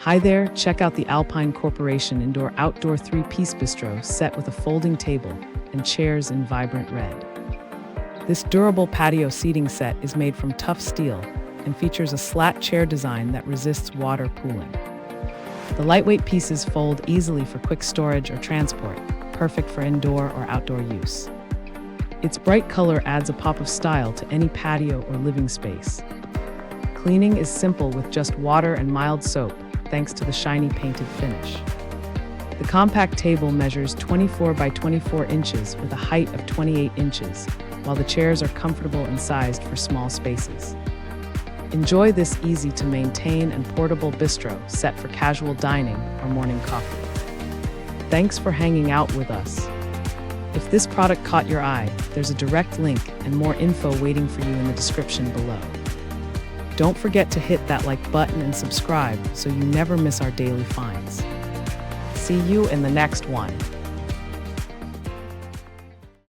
Hi there, check out the Alpine Corporation Indoor Outdoor 3-piece bistro set with a folding table and chairs in vibrant red. This durable patio seating set is made from tough steel and features a slat chair design that resists water pooling. The lightweight pieces fold easily for quick storage or transport, perfect for indoor or outdoor use. Its bright color adds a pop of style to any patio or living space. Cleaning is simple with just water and mild soap, thanks to the shiny painted finish. The compact table measures 24 by 24 inches with a height of 28 inches, while the chairs are comfortable and sized for small spaces. Enjoy this easy-to-maintain and portable bistro set for casual dining or morning coffee. Thanks for hanging out with us. If this product caught your eye, there's a direct link and more info waiting for you in the description below. Don't forget to hit that like button and subscribe so you never miss our daily finds. See you in the next one.